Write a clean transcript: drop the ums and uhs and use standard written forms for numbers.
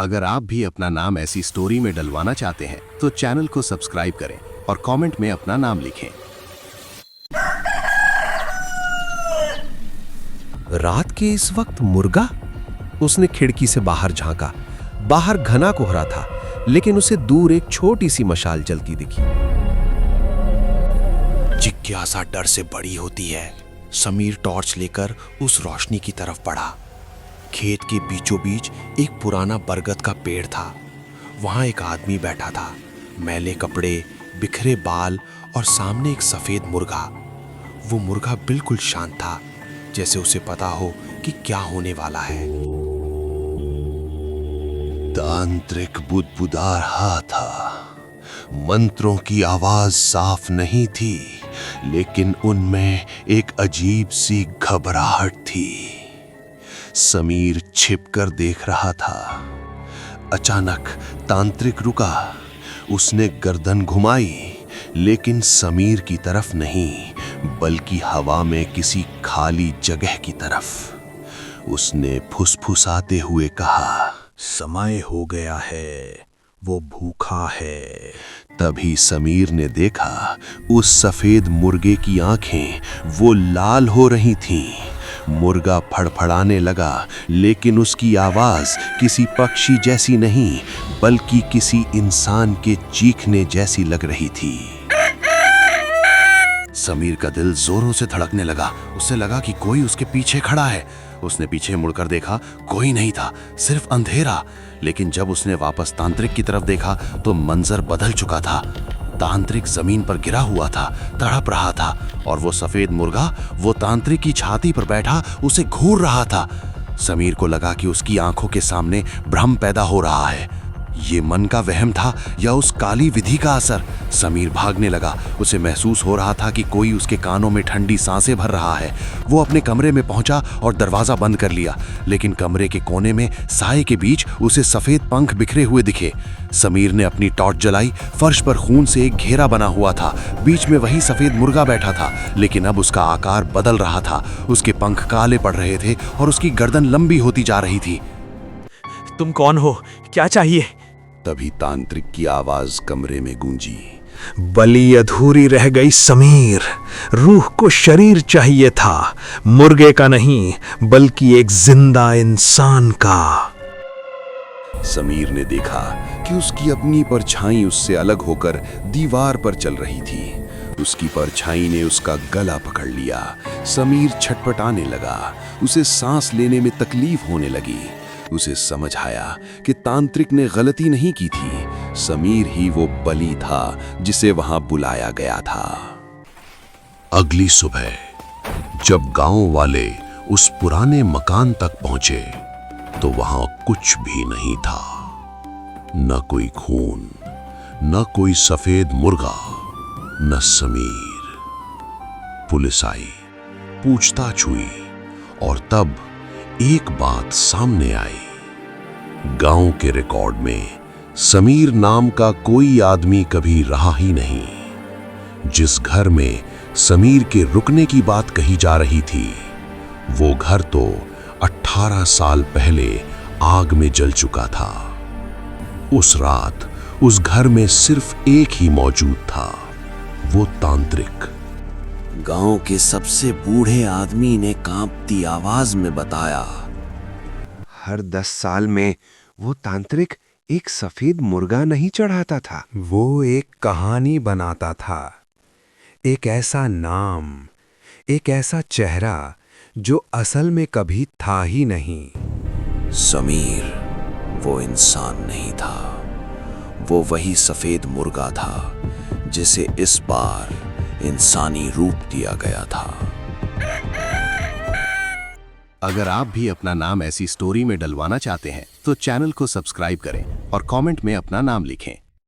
अगर आप भी अपना नाम ऐसी स्टोरी में डलवाना चाहते हैं तो चैनल को सब्सक्राइब करें और कमेंट में अपना नाम लिखें। रात के इस वक्त मुर्गा? उसने खिड़की से बाहर झांका। बाहर घना कोहरा था, लेकिन उसे दूर एक छोटी सी मशाल जलती दिखी। जिज्ञासा डर से बड़ी होती है। समीर टॉर्च लेकर उस रोशनी की तरफ बढ़ा। खेत के बीचों बीच एक पुराना बरगद का पेड़ था। वहां एक आदमी बैठा था, मैले कपड़े, बिखरे बाल और सामने एक सफेद मुर्गा। वो मुर्गा बिल्कुल शांत था, जैसे उसे पता हो कि क्या होने वाला है। तांत्रिक बुदबुदा रहा था। मंत्रों की आवाज साफ नहीं थी, लेकिन उनमें एक अजीब सी घबराहट थी। समीर छिपकर देख रहा था। अचानक तांत्रिक रुका। उसने गर्दन घुमाई, लेकिन समीर की तरफ नहीं, बल्कि हवा में किसी खाली जगह की तरफ। उसने फुसफुसाते हुए कहा, समय हो गया है, वो भूखा है। तभी समीर ने देखा उस सफेद मुर्गे की आंखें वो लाल हो रही थीं। मुर्गा फड़फड़ाने लगा, लेकिन उसकी आवाज किसी पक्षी जैसी नहीं, बल्कि किसी इंसान के चीखने जैसी लग रही थी। समीर का दिल जोरों से धड़कने लगा। उसे लगा कि कोई उसके पीछे खड़ा है। उसने पीछे मुड़कर देखा, कोई नहीं था, सिर्फ अंधेरा। लेकिन जब उसने वापस तांत्रिक की तरफ देखा तो मंजर बदल चुका था। तांत्रिक जमीन पर गिरा हुआ था, तड़प रहा था, और वो सफेद मुर्गा वो तांत्रिक की छाती पर बैठा उसे घूर रहा था। समीर को लगा कि उसकी आंखों के सामने भ्रम पैदा हो रहा है। ये मन का वहम था या उस काली विधि का असर? समीर भागने लगा। उसे महसूस हो रहा था कि कोई उसके कानों में ठंडी सांसें भर रहा है। वो अपने कमरे में पहुंचा और दरवाजा बंद कर लिया, लेकिन कमरे के कोने में साए के बीच उसे सफेद पंख बिखरे हुए दिखे। समीर ने अपनी टॉर्च जलाई। फर्श पर खून से एक घेरा बना हुआ था। बीच में वही सफेद मुर्गा बैठा था, लेकिन अब उसका आकार बदल रहा था। उसके पंख काले पड़ रहे थे और उसकी गर्दन लंबी होती जा रही थी। तुम कौन हो? क्या चाहिए? तभी तांत्रिक की आवाज कमरे में गूंजी। बलि अधूरी रह गई समीर। रूह को शरीर चाहिए था, मुर्गे का नहीं, बल्कि एक जिंदा इंसान का। समीर ने देखा कि उसकी अपनी परछाई उससे अलग होकर दीवार पर चल रही थी। उसकी परछाई ने उसका गला पकड़ लिया। समीर छटपटाने लगा। उसे सांस लेने में तकलीफ होने लगी। उसे समझ आया कि तांत्रिक ने गलती नहीं की थी। समीर ही वो बलि था जिसे वहां बुलाया गया था। अगली सुबह जब गांव वाले उस पुराने मकान तक पहुंचे तो वहां कुछ भी नहीं था। न कोई खून, न कोई सफेद मुर्गा, न समीर। पुलिस आई, पूछताछ हुई, और तब एक बात सामने आई। गांव के रिकॉर्ड में समीर नाम का कोई आदमी कभी रहा ही नहीं। जिस घर में समीर के रुकने की बात कही जा रही थी, वो घर तो 18 साल पहले आग में जल चुका था। उस रात उस घर में सिर्फ एक ही मौजूद था, वो तांत्रिक। गांव के सबसे बूढ़े आदमी ने कांपती आवाज में बताया, हर 10 साल में वो तांत्रिक एक सफेद मुर्गा नहीं चढ़ाता था। वो एक कहानी बनाता था, एक ऐसा नाम, एक ऐसा चेहरा जो असल में कभी था ही नहीं। समीर वो इंसान नहीं था, वो वही सफेद मुर्गा था जिसे इस बार इंसानी रूप दिया गया था। अगर आप भी अपना नाम ऐसी स्टोरी में डलवाना चाहते हैं तो चैनल को सब्सक्राइब करें और कमेंट में अपना नाम लिखें।